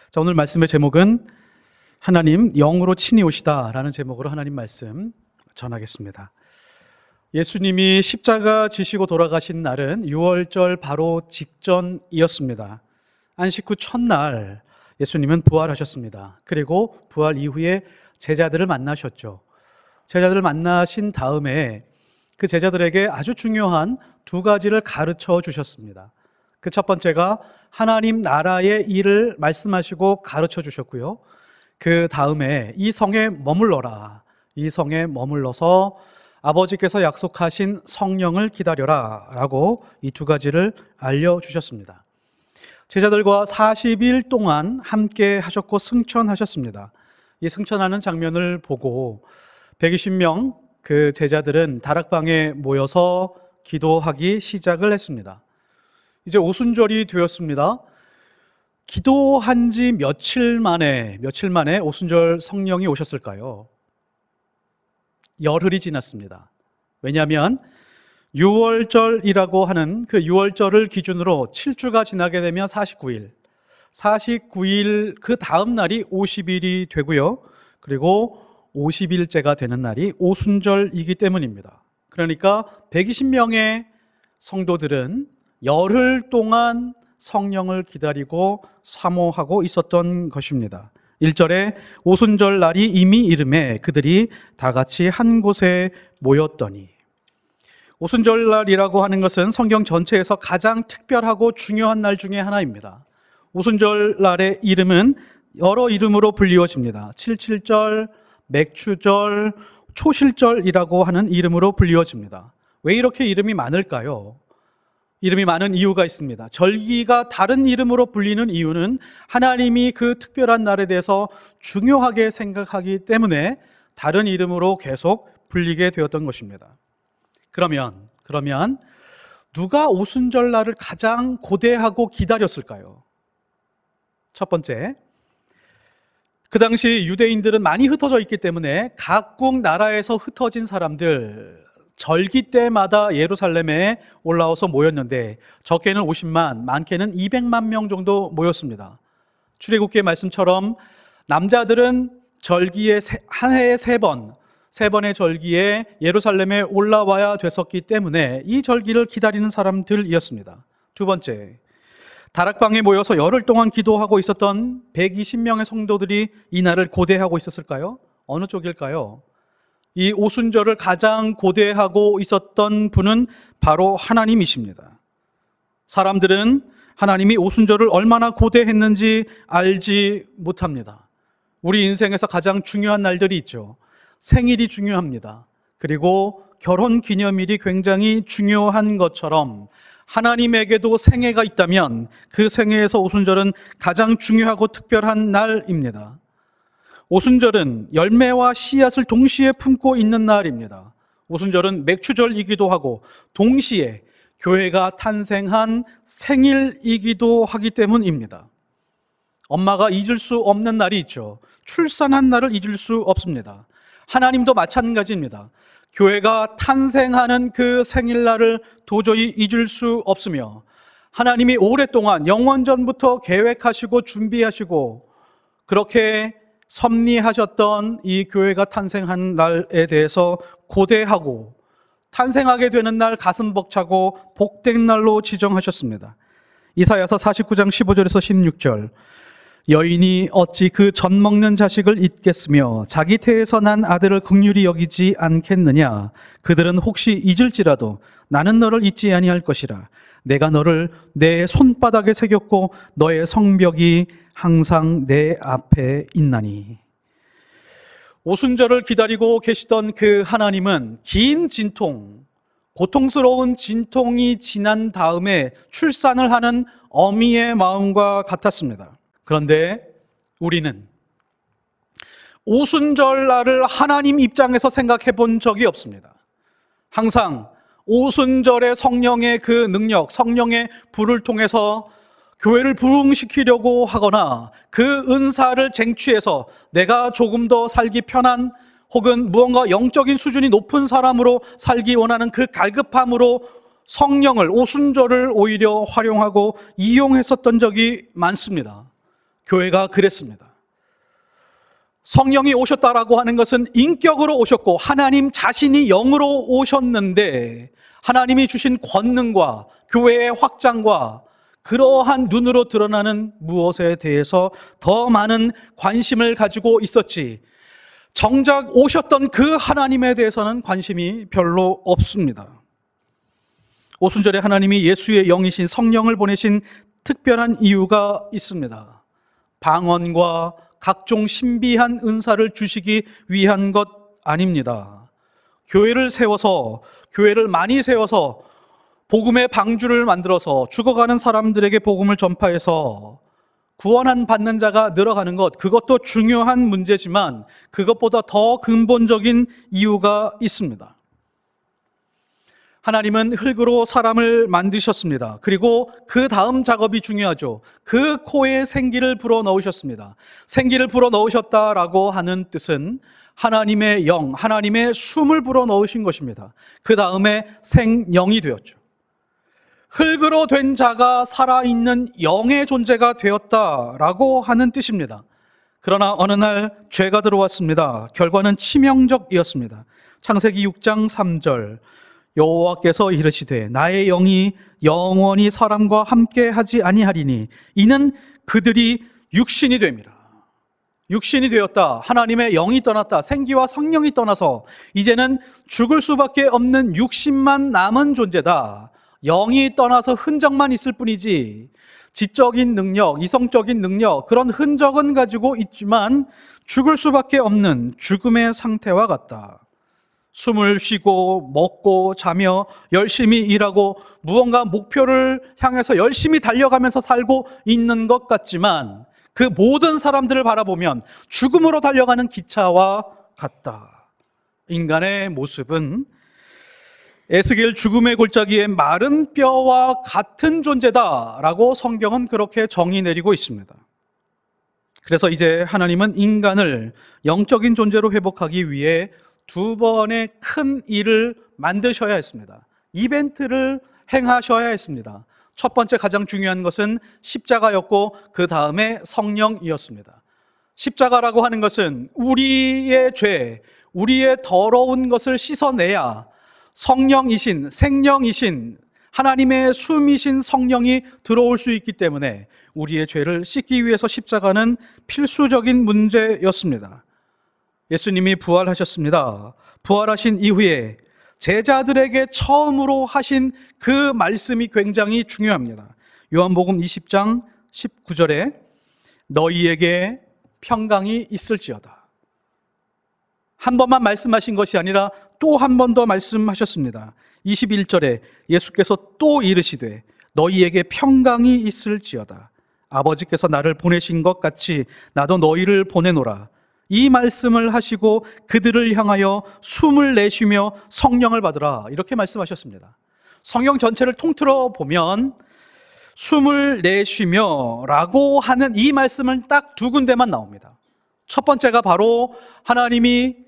자, 오늘 말씀의 제목은 하나님 영으로 친히 오시다 라는 제목으로 하나님 말씀 전하겠습니다. 예수님이 십자가 지시고 돌아가신 날은 유월절 바로 직전이었습니다. 안식 후 첫날 예수님은 부활하셨습니다. 그리고 부활 이후에 제자들을 만나셨죠. 제자들을 만나신 다음에 그 제자들에게 아주 중요한 두 가지를 가르쳐 주셨습니다. 그 첫 번째가 하나님 나라의 일을 말씀하시고 가르쳐 주셨고요. 그 다음에 이 성에 머물러라. 이 성에 머물러서 아버지께서 약속하신 성령을 기다려라 라고 이 두 가지를 알려주셨습니다. 제자들과 40일 동안 함께 하셨고 승천하셨습니다. 이 승천하는 장면을 보고 120명 그 제자들은 다락방에 모여서 기도하기 시작을 했습니다. 이제 오순절이 되었습니다. 기도한 지 며칠 만에 오순절 성령이 오셨을까요? 열흘이 지났습니다. 왜냐하면 유월절이라고 하는 그 유월절을 기준으로 7주가 지나게 되면 49일 그 다음 날이 50일이 되고요. 그리고 50일째가 되는 날이 오순절이기 때문입니다. 그러니까 120명의 성도들은 열흘 동안 성령을 기다리고 사모하고 있었던 것입니다. 1절에 오순절 날이 이미 이름에 그들이 다 같이 한 곳에 모였더니, 오순절 날이라고 하는 것은 성경 전체에서 가장 특별하고 중요한 날 중에 하나입니다. 오순절 날의 이름은 여러 이름으로 불리워집니다. 칠칠절, 맥추절, 초실절이라고 하는 이름으로 불리워집니다. 왜 이렇게 이름이 많을까요? 이름이 많은 이유가 있습니다. 절기가 다른 이름으로 불리는 이유는 하나님이 그 특별한 날에 대해서 중요하게 생각하기 때문에 다른 이름으로 계속 불리게 되었던 것입니다. 그러면 누가 오순절 날을 가장 고대하고 기다렸을까요? 첫 번째, 그 당시 유대인들은 많이 흩어져 있기 때문에 각국 나라에서 흩어진 사람들, 절기 때마다 예루살렘에 올라와서 모였는데 적게는 50만, 많게는 200만 명 정도 모였습니다. 출애굽기의 말씀처럼 남자들은 절기에 한 해에 세 번의 절기에 예루살렘에 올라와야 됐었기 때문에 이 절기를 기다리는 사람들이었습니다. 두 번째, 다락방에 모여서 열흘 동안 기도하고 있었던 120명의 성도들이 이 날을 고대하고 있었을까요? 어느 쪽일까요? 이 오순절을 가장 고대하고 있었던 분은 바로 하나님이십니다. 사람들은 하나님이 오순절을 얼마나 고대했는지 알지 못합니다. 우리 인생에서 가장 중요한 날들이 있죠. 생일이 중요합니다. 그리고 결혼 기념일이 굉장히 중요한 것처럼 하나님에게도 생애가 있다면 그 생애에서 오순절은 가장 중요하고 특별한 날입니다. 오순절은 열매와 씨앗을 동시에 품고 있는 날입니다. 오순절은 맥추절이기도 하고 동시에 교회가 탄생한 생일이기도 하기 때문입니다. 엄마가 잊을 수 없는 날이 있죠. 출산한 날을 잊을 수 없습니다. 하나님도 마찬가지입니다. 교회가 탄생하는 그 생일날을 도저히 잊을 수 없으며 하나님이 오랫동안 영원전부터 계획하시고 준비하시고 그렇게 섭리하셨던 이 교회가 탄생한 날에 대해서 고대하고 탄생하게 되는 날 가슴 벅차고 복된 날로 지정하셨습니다. 이사야서 49장 15절에서 16절, 여인이 어찌 그 젖 먹는 자식을 잊겠으며 자기 태에서 난 아들을 긍휼히 여기지 않겠느냐. 그들은 혹시 잊을지라도 나는 너를 잊지 아니할 것이라. 내가 너를 내 손바닥에 새겼고 너의 성벽이 항상 내 앞에 있나니. 오순절을 기다리고 계시던 그 하나님은 긴 진통, 고통스러운 진통이 지난 다음에 출산을 하는 어미의 마음과 같았습니다. 그런데 우리는 오순절 날을 하나님 입장에서 생각해 본 적이 없습니다. 항상 오순절의 성령의 그 능력, 성령의 불을 통해서 교회를 부흥시키려고 하거나 그 은사를 쟁취해서 내가 조금 더 살기 편한 혹은 무언가 영적인 수준이 높은 사람으로 살기 원하는 그 갈급함으로 성령을, 오순절을 오히려 활용하고 이용했었던 적이 많습니다. 교회가 그랬습니다. 성령이 오셨다라고 하는 것은 인격으로 오셨고 하나님 자신이 영으로 오셨는데 하나님이 주신 권능과 교회의 확장과 그러한 눈으로 드러나는 무엇에 대해서 더 많은 관심을 가지고 있었지, 정작 오셨던 그 하나님에 대해서는 관심이 별로 없습니다. 오순절에 하나님이 예수의 영이신 성령을 보내신 특별한 이유가 있습니다. 방언과 각종 신비한 은사를 주시기 위한 것 아닙니다. 교회를 세워서, 교회를 많이 세워서 복음의 방주를 만들어서 죽어가는 사람들에게 복음을 전파해서 구원한 받는 자가 늘어가는 것, 그것도 중요한 문제지만 그것보다 더 근본적인 이유가 있습니다. 하나님은 흙으로 사람을 만드셨습니다. 그리고 그 다음 작업이 중요하죠. 그 코에 생기를 불어넣으셨습니다. 생기를 불어넣으셨다라고 하는 뜻은 하나님의 영, 하나님의 숨을 불어넣으신 것입니다. 그 다음에 생영이 되었죠. 흙으로 된 자가 살아있는 영의 존재가 되었다라고 하는 뜻입니다. 그러나 어느 날 죄가 들어왔습니다. 결과는 치명적이었습니다. 창세기 6장 3절, 여호와께서 이르시되 나의 영이 영원히 사람과 함께 하지 아니하리니 이는 그들이 육신이 됩니다. 육신이 되었다. 하나님의 영이 떠났다. 생기와 성령이 떠나서 이제는 죽을 수밖에 없는 육신만 남은 존재다. 영이 떠나서 흔적만 있을 뿐이지 지적인 능력, 이성적인 능력, 그런 흔적은 가지고 있지만 죽을 수밖에 없는 죽음의 상태와 같다. 숨을 쉬고 먹고 자며 열심히 일하고 무언가 목표를 향해서 열심히 달려가면서 살고 있는 것 같지만 그 모든 사람들을 바라보면 죽음으로 달려가는 기차와 같다. 인간의 모습은 에스겔 죽음의 골짜기에 마른 뼈와 같은 존재다라고 성경은 그렇게 정의 내리고 있습니다. 그래서 이제 하나님은 인간을 영적인 존재로 회복하기 위해 두 번의 큰 일을 만드셔야 했습니다. 이벤트를 행하셔야 했습니다. 첫 번째 가장 중요한 것은 십자가였고 그 다음에 성령이었습니다. 십자가라고 하는 것은 우리의 죄, 우리의 더러운 것을 씻어내야 성령이신, 생령이신 하나님의 숨이신 성령이 들어올 수 있기 때문에 우리의 죄를 씻기 위해서 십자가는 필수적인 문제였습니다. 예수님이 부활하셨습니다. 부활하신 이후에 제자들에게 처음으로 하신 그 말씀이 굉장히 중요합니다. 요한복음 20장 19절에 너희에게 평강이 있을지어다. 한 번만 말씀하신 것이 아니라 또 한 번 더 말씀하셨습니다. 21절에 예수께서 또 이르시되 너희에게 평강이 있을지어다. 아버지께서 나를 보내신 것 같이 나도 너희를 보내노라. 이 말씀을 하시고 그들을 향하여 숨을 내쉬며 성령을 받으라. 이렇게 말씀하셨습니다. 성경 전체를 통틀어 보면 숨을 내쉬며 라고 하는 이 말씀은 딱 두 군데만 나옵니다. 첫 번째가 바로 하나님이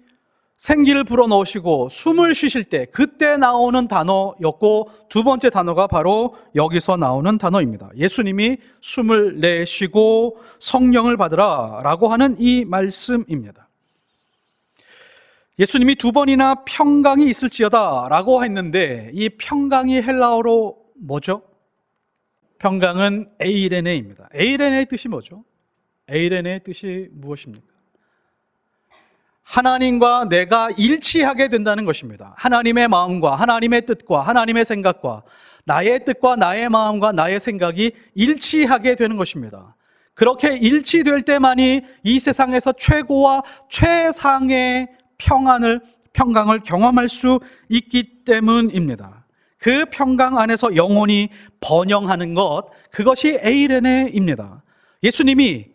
생기를 불어넣으시고 숨을 쉬실 때 그때 나오는 단어였고 두 번째 단어가 바로 여기서 나오는 단어입니다. 예수님이 숨을 내쉬고 성령을 받으라 라고 하는 이 말씀입니다. 예수님이 두 번이나 평강이 있을지어다 라고 했는데 이 평강이 헬라어로 뭐죠? 평강은 에이레네입니다. 에이레네의 뜻이 뭐죠? 에이레네의 뜻이 무엇입니까? 하나님과 내가 일치하게 된다는 것입니다. 하나님의 마음과 하나님의 뜻과 하나님의 생각과 나의 뜻과 나의 마음과 나의 생각이 일치하게 되는 것입니다. 그렇게 일치될 때만이 이 세상에서 최고와 최상의 평강을 경험할 수 있기 때문입니다. 그 평강 안에서 영혼이 번영하는 것, 그것이 에이레네입니다. 예수님이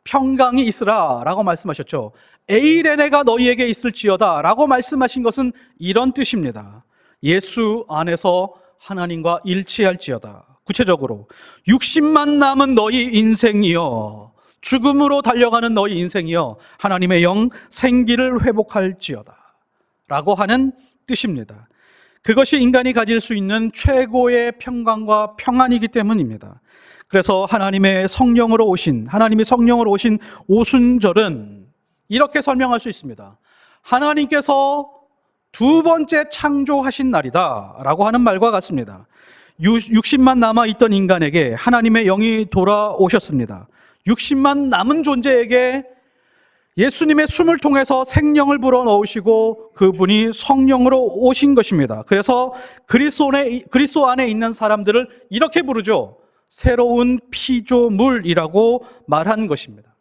평강이 있으라 라고 말씀하셨죠. 에이레네가 너희에게 있을지어다 라고 말씀하신 것은 이런 뜻입니다. 예수 안에서 하나님과 일치할지어다. 구체적으로 육신만 남은 너희 인생이여, 죽음으로 달려가는 너희 인생이여 하나님의 영 생기를 회복할지어다 라고 하는 뜻입니다. 그것이 인간이 가질 수 있는 최고의 평강과 평안이기 때문입니다. 그래서 하나님이 성령으로 오신 오순절은 이렇게 설명할 수 있습니다. 하나님께서 두 번째 창조하신 날이다 라고 하는 말과 같습니다. 60만 남아있던 인간에게 하나님의 영이 돌아오셨습니다. 60만 남은 존재에게 예수님의 숨을 통해서 생명을 불어넣으시고 그분이 성령으로 오신 것입니다. 그래서 그리스도 안에 있는 사람들을 이렇게 부르죠. 새로운 피조물이라고 말한 것입니다.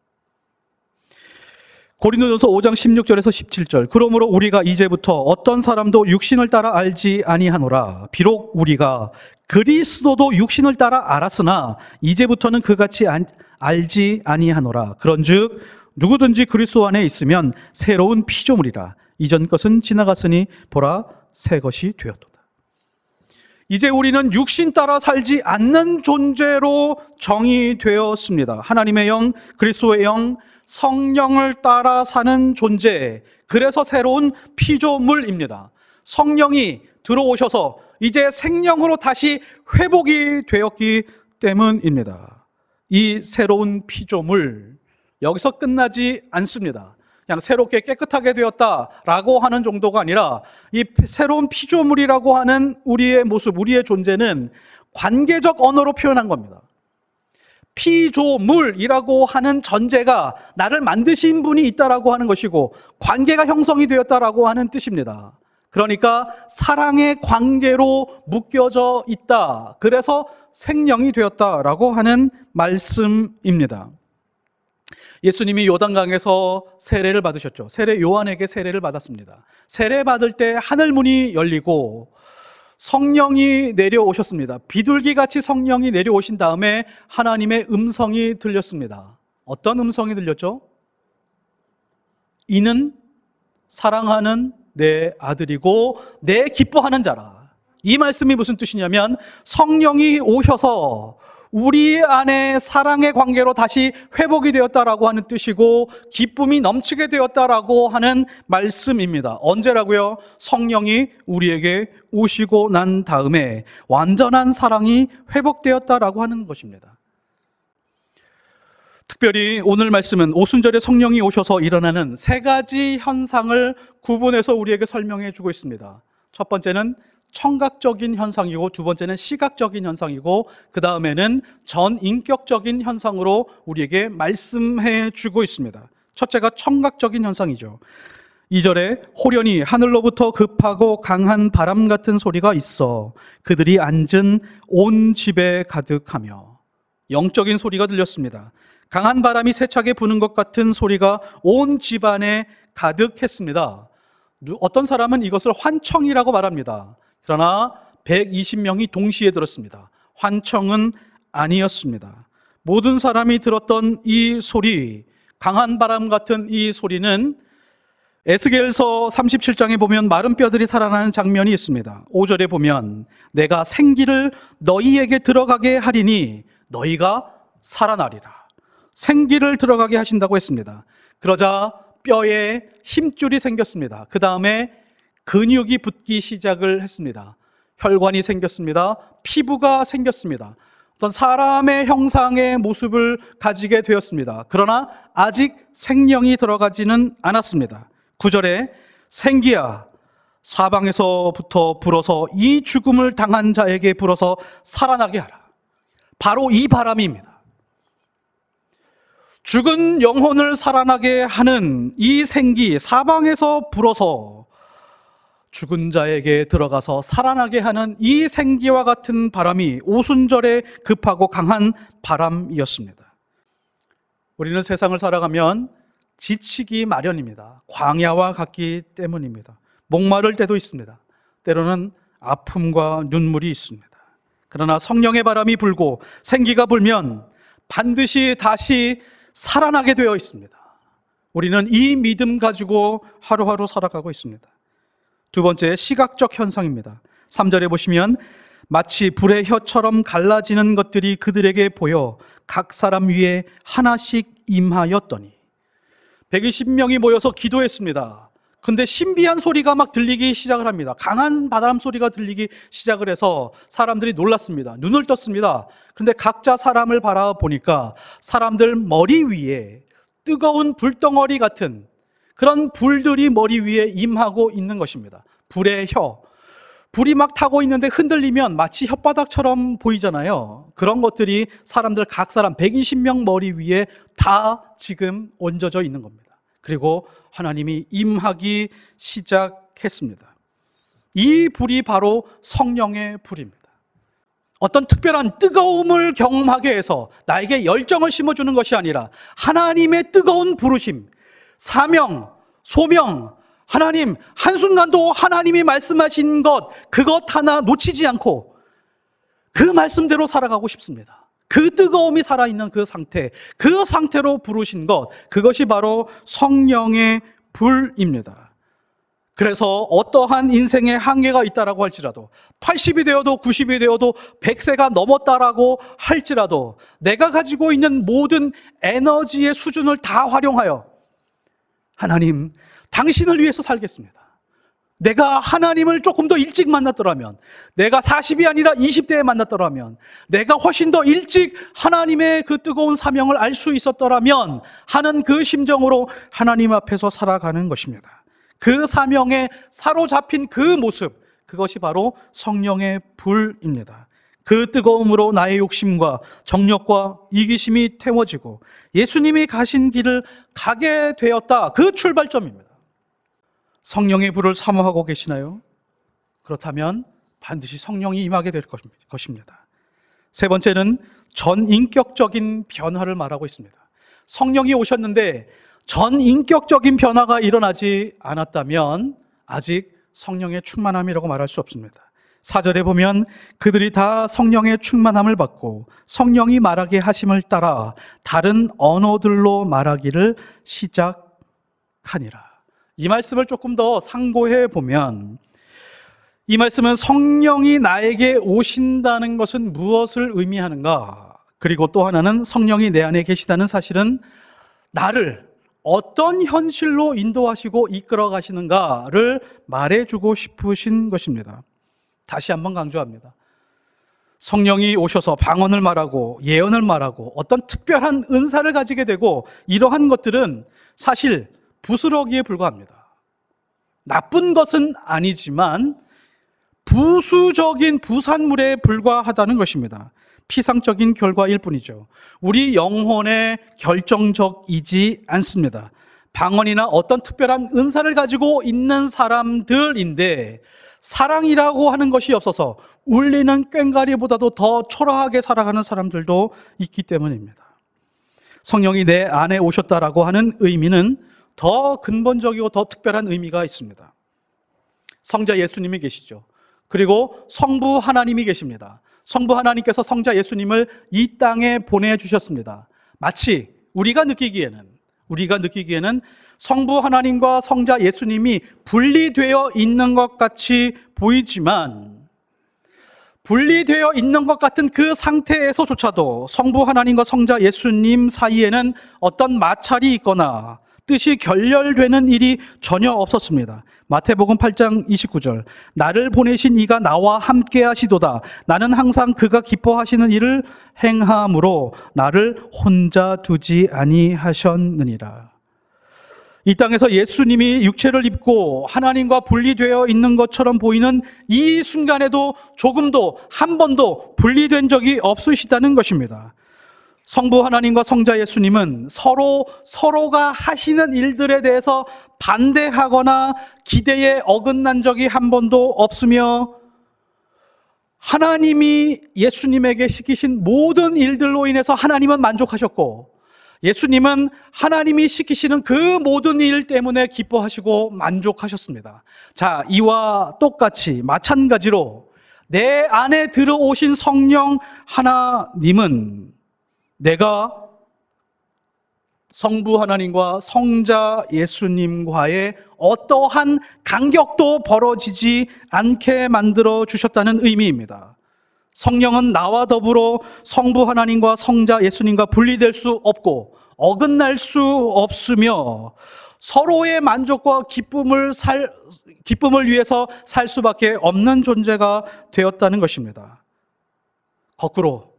고린도전서 5장 16절에서 17절. 그러므로 우리가 이제부터 어떤 사람도 육신을 따라 알지 아니하노라. 비록 우리가 그리스도도 육신을 따라 알았으나 이제부터는 그같이 알지 아니하노라. 그런즉 누구든지 그리스도 안에 있으면 새로운 피조물이라. 이전 것은 지나갔으니 보라 새 것이 되었도다. 이제 우리는 육신 따라 살지 않는 존재로 정의되었습니다. 하나님의 영, 그리스도의 영, 성령을 따라 사는 존재. 그래서 새로운 피조물입니다. 성령이 들어오셔서 이제 생명으로 다시 회복이 되었기 때문입니다. 이 새로운 피조물, 여기서 끝나지 않습니다. 그냥 새롭게 깨끗하게 되었다라고 하는 정도가 아니라 이 새로운 피조물이라고 하는 우리의 모습, 우리의 존재는 관계적 언어로 표현한 겁니다. 피조물이라고 하는 전제가 나를 만드신 분이 있다라고 하는 것이고 관계가 형성이 되었다라고 하는 뜻입니다. 그러니까 사랑의 관계로 묶여져 있다. 그래서 생명이 되었다라고 하는 말씀입니다. 예수님이 요단강에서 세례를 받으셨죠. 요한에게 세례를 받았습니다. 세례 받을 때 하늘문이 열리고 성령이 내려오셨습니다. 비둘기같이 성령이 내려오신 다음에 하나님의 음성이 들렸습니다. 어떤 음성이 들렸죠? 이는 사랑하는 내 아들이고 내 기뻐하는 자라. 이 말씀이 무슨 뜻이냐면 성령이 오셔서 우리 안에 사랑의 관계로 다시 회복이 되었다라고 하는 뜻이고 기쁨이 넘치게 되었다라고 하는 말씀입니다. 언제라고요? 성령이 우리에게 오시고 난 다음에 완전한 사랑이 회복되었다라고 하는 것입니다. 특별히 오늘 말씀은 오순절에 성령이 오셔서 일어나는 세 가지 현상을 구분해서 우리에게 설명해 주고 있습니다. 첫 번째는 청각적인 현상이고 두 번째는 시각적인 현상이고 그 다음에는 전인격적인 현상으로 우리에게 말씀해 주고 있습니다. 첫째가 청각적인 현상이죠. 2절에 호련히 하늘로부터 급하고 강한 바람 같은 소리가 있어 그들이 앉은 온 집에 가득하며 영적인 소리가 들렸습니다. 강한 바람이 세차게 부는 것 같은 소리가 온 집안에 가득했습니다. 어떤 사람은 이것을 환청이라고 말합니다. 그러나 120명이 동시에 들었습니다. 환청은 아니었습니다. 모든 사람이 들었던 이 소리, 강한 바람 같은 이 소리는 에스겔서 37장에 보면 마른 뼈들이 살아나는 장면이 있습니다. 5절에 보면 내가 생기를 너희에게 들어가게 하리니 너희가 살아나리라. 생기를 들어가게 하신다고 했습니다. 그러자 뼈에 힘줄이 생겼습니다. 그 다음에 근육이 붙기 시작을 했습니다. 혈관이 생겼습니다. 피부가 생겼습니다. 어떤 사람의 형상의 모습을 가지게 되었습니다. 그러나 아직 생명이 들어가지는 않았습니다. 9절에 생기야 사방에서부터 불어서 이 죽음을 당한 자에게 불어서 살아나게 하라. 바로 이 바람입니다. 죽은 영혼을 살아나게 하는 이 생기, 사방에서 불어서 죽은 자에게 들어가서 살아나게 하는 이 생기와 같은 바람이 오순절에 급하고 강한 바람이었습니다. 우리는 세상을 살아가면 지치기 마련입니다. 광야와 같기 때문입니다. 목마를 때도 있습니다. 때로는 아픔과 눈물이 있습니다. 그러나 성령의 바람이 불고 생기가 불면 반드시 다시 살아나게 되어 있습니다. 우리는 이 믿음 가지고 하루하루 살아가고 있습니다. 두 번째, 시각적 현상입니다. 3절에 보시면 마치 불의 혀처럼 갈라지는 것들이 그들에게 보여 각 사람 위에 하나씩 임하였더니 120명이 모여서 기도했습니다. 근데 신비한 소리가 막 들리기 시작을 합니다. 강한 바람 소리가 들리기 시작을 해서 사람들이 놀랐습니다. 눈을 떴습니다. 그런데 각자 사람을 바라보니까 사람들 머리 위에 뜨거운 불덩어리 같은 그런 불들이 머리 위에 임하고 있는 것입니다. 불의 혀. 불이 막 타고 있는데 흔들리면 마치 혓바닥처럼 보이잖아요. 그런 것들이 사람들 각 사람 120명 머리 위에 다 지금 얹어져 있는 겁니다. 그리고 하나님이 임하기 시작했습니다. 이 불이 바로 성령의 불입니다. 어떤 특별한 뜨거움을 경험하게 해서 나에게 열정을 심어주는 것이 아니라 하나님의 뜨거운 부르심, 사명, 소명, 하나님, 한순간도 하나님이 말씀하신 것, 그것 하나 놓치지 않고 그 말씀대로 살아가고 싶습니다. 그 뜨거움이 살아있는 그 상태로 부르신 것, 그것이 바로 성령의 불입니다. 그래서 어떠한 인생의 한계가 있다라고 할지라도 80이 되어도 90이 되어도 100세가 넘었다라고 할지라도 내가 가지고 있는 모든 에너지의 수준을 다 활용하여 하나님, 당신을 위해서 살겠습니다. 내가 하나님을 조금 더 일찍 만났더라면, 내가 40이 아니라 20대에 만났더라면, 내가 훨씬 더 일찍 하나님의 그 뜨거운 사명을 알 수 있었더라면 하는 그 심정으로 하나님 앞에서 살아가는 것입니다. 그 사명에 사로잡힌 그 모습, 그것이 바로 성령의 불입니다. 그 뜨거움으로 나의 욕심과 정욕과 이기심이 태워지고 예수님이 가신 길을 가게 되었다. 그 출발점입니다. 성령의 불을 사모하고 계시나요? 그렇다면 반드시 성령이 임하게 될 것입니다. 세 번째는 전인격적인 변화를 말하고 있습니다. 성령이 오셨는데 전인격적인 변화가 일어나지 않았다면 아직 성령의 충만함이라고 말할 수 없습니다. 4절에 보면 그들이 다 성령의 충만함을 받고 성령이 말하게 하심을 따라 다른 언어들로 말하기를 시작하니라. 이 말씀을 조금 더 상고해 보면 이 말씀은 성령이 나에게 오신다는 것은 무엇을 의미하는가? 그리고 또 하나는 성령이 내 안에 계시다는 사실은 나를 어떤 현실로 인도하시고 이끌어 가시는가를 말해주고 싶으신 것입니다. 다시 한번 강조합니다. 성령이 오셔서 방언을 말하고 예언을 말하고 어떤 특별한 은사를 가지게 되고 이러한 것들은 사실 부스러기에 불과합니다. 나쁜 것은 아니지만 부수적인 부산물에 불과하다는 것입니다. 피상적인 결과일 뿐이죠. 우리 영혼에 결정적이지 않습니다. 방언이나 어떤 특별한 은사를 가지고 있는 사람들인데 사랑이라고 하는 것이 없어서 울리는 꽹과리보다도 더 초라하게 살아가는 사람들도 있기 때문입니다. 성령이 내 안에 오셨다라고 하는 의미는 더 근본적이고 더 특별한 의미가 있습니다. 성자 예수님이 계시죠. 그리고 성부 하나님이 계십니다. 성부 하나님께서 성자 예수님을 이 땅에 보내주셨습니다. 마치 우리가 느끼기에는 성부 하나님과 성자 예수님이 분리되어 있는 것 같이 보이지만 분리되어 있는 것 같은 그 상태에서조차도 성부 하나님과 성자 예수님 사이에는 어떤 마찰이 있거나 뜻이 결렬되는 일이 전혀 없었습니다. 마태복음 8장 29절 나를 보내신 이가 나와 함께 하시도다. 나는 항상 그가 기뻐하시는 일을 행함으로 나를 혼자 두지 아니하셨느니라. 이 땅에서 예수님이 육체를 입고 하나님과 분리되어 있는 것처럼 보이는 이 순간에도 조금도 한 번도 분리된 적이 없으시다는 것입니다. 성부 하나님과 성자 예수님은 서로가 하시는 일들에 대해서 반대하거나 기대에 어긋난 적이 한 번도 없으며 하나님이 예수님에게 시키신 모든 일들로 인해서 하나님은 만족하셨고 예수님은 하나님이 시키시는 그 모든 일 때문에 기뻐하시고 만족하셨습니다. 자, 이와 똑같이 마찬가지로 내 안에 들어오신 성령 하나님은 내가 성부 하나님과 성자 예수님과의 어떠한 간격도 벌어지지 않게 만들어 주셨다는 의미입니다. 성령은 나와 더불어 성부 하나님과 성자 예수님과 분리될 수 없고 어긋날 수 없으며 서로의 만족과 기쁨을 위해서 살 수밖에 없는 존재가 되었다는 것입니다. 거꾸로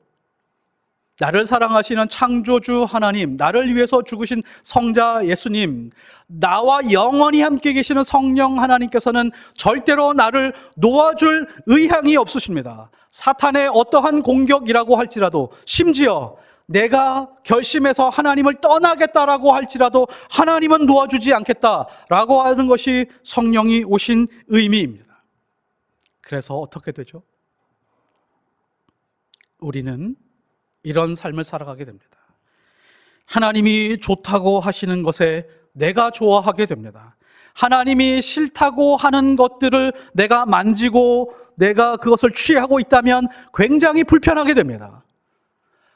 나를 사랑하시는 창조주 하나님, 나를 위해서 죽으신 성자 예수님, 나와 영원히 함께 계시는 성령 하나님께서는 절대로 나를 놓아줄 의향이 없으십니다. 사탄의 어떠한 공격이라고 할지라도, 심지어 내가 결심해서 하나님을 떠나겠다라고 할지라도 하나님은 놓아주지 않겠다라고 하는 것이 성령이 오신 의미입니다. 그래서 어떻게 되죠? 우리는 이런 삶을 살아가게 됩니다. 하나님이 좋다고 하시는 것에 내가 좋아하게 됩니다. 하나님이 싫다고 하는 것들을 내가 만지고 내가 그것을 취하고 있다면 굉장히 불편하게 됩니다.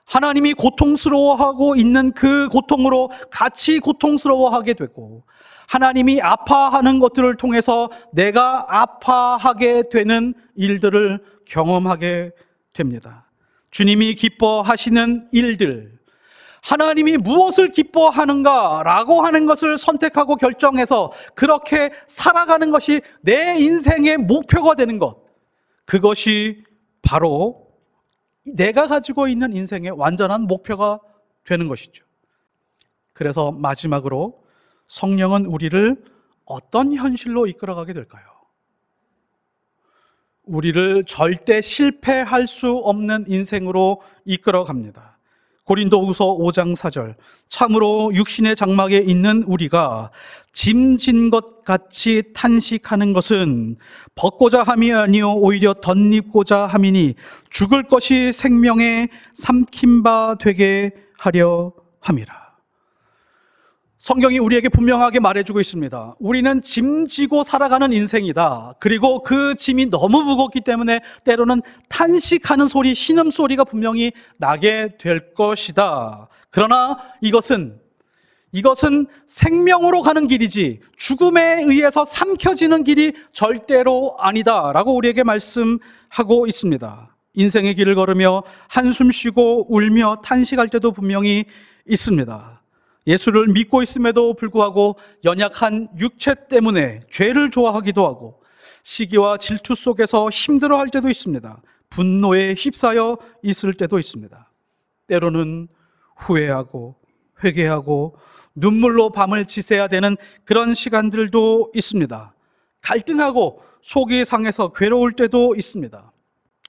하나님이 고통스러워하고 있는 그 고통으로 같이 고통스러워하게 되고, 하나님이 아파하는 것들을 통해서 내가 아파하게 되는 일들을 경험하게 됩니다. 주님이 기뻐하시는 일들, 하나님이 무엇을 기뻐하는가라고 하는 것을 선택하고 결정해서 그렇게 살아가는 것이 내 인생의 목표가 되는 것, 그것이 바로 내가 가지고 있는 인생의 완전한 목표가 되는 것이죠. 그래서 마지막으로 성령은 우리를 어떤 현실로 이끌어가게 될까요? 우리를 절대 실패할 수 없는 인생으로 이끌어갑니다. 고린도후서 5장 4절, 참으로 육신의 장막에 있는 우리가 짐진 것 같이 탄식하는 것은 벗고자 함이 아니요 오히려 덧입고자 함이니 죽을 것이 생명에 삼킨 바 되게 하려 함이라. 성경이 우리에게 분명하게 말해주고 있습니다. 우리는 짐지고 살아가는 인생이다. 그리고 그 짐이 너무 무겁기 때문에 때로는 탄식하는 소리, 신음소리가 분명히 나게 될 것이다. 그러나 이것은 생명으로 가는 길이지 죽음에 의해서 삼켜지는 길이 절대로 아니다라고 우리에게 말씀하고 있습니다. 인생의 길을 걸으며 한숨 쉬고 울며 탄식할 때도 분명히 있습니다. 예수를 믿고 있음에도 불구하고 연약한 육체 때문에 죄를 좋아하기도 하고 시기와 질투 속에서 힘들어할 때도 있습니다. 분노에 휩싸여 있을 때도 있습니다. 때로는 후회하고 회개하고 눈물로 밤을 지새야 되는 그런 시간들도 있습니다. 갈등하고 속이 상해서 괴로울 때도 있습니다.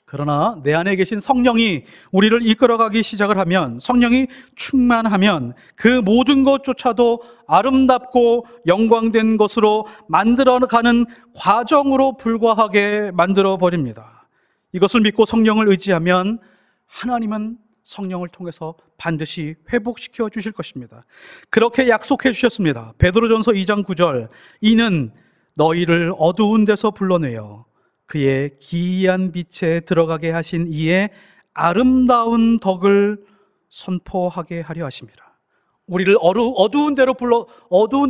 그러나 내 안에 계신 성령이 우리를 이끌어가기 시작을 하면, 성령이 충만하면 그 모든 것조차도 아름답고 영광된 것으로 만들어가는 과정으로 불과하게 만들어버립니다. 이것을 믿고 성령을 의지하면 하나님은 성령을 통해서 반드시 회복시켜 주실 것입니다. 그렇게 약속해 주셨습니다. 베드로전서 2장 9절, 이는 너희를 어두운 데서 불러내어 그의 기이한 빛에 들어가게 하신 이의 아름다운 덕을 선포하게 하려 하심이라. 우리를 어두운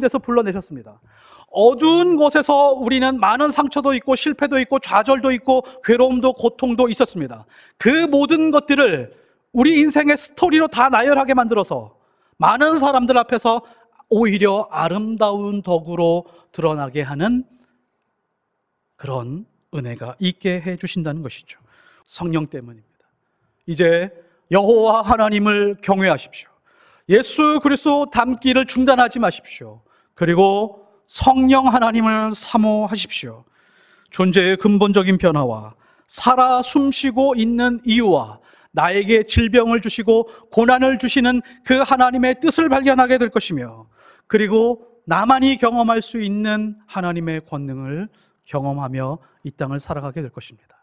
데서 불러내셨습니다. 어두운 곳에서 우리는 많은 상처도 있고 실패도 있고 좌절도 있고 괴로움도 고통도 있었습니다. 그 모든 것들을 우리 인생의 스토리로 다 나열하게 만들어서 많은 사람들 앞에서 오히려 아름다운 덕으로 드러나게 하는 그런 은혜가 있게 해주신다는 것이죠. 성령 때문입니다. 이제 여호와 하나님을 경외하십시오. 예수 그리스도 닮기를 중단하지 마십시오. 그리고 성령 하나님을 사모하십시오. 존재의 근본적인 변화와 살아 숨쉬고 있는 이유와 나에게 질병을 주시고 고난을 주시는 그 하나님의 뜻을 발견하게 될 것이며, 그리고 나만이 경험할 수 있는 하나님의 권능을 경험하며 이 땅을 살아가게 될 것입니다.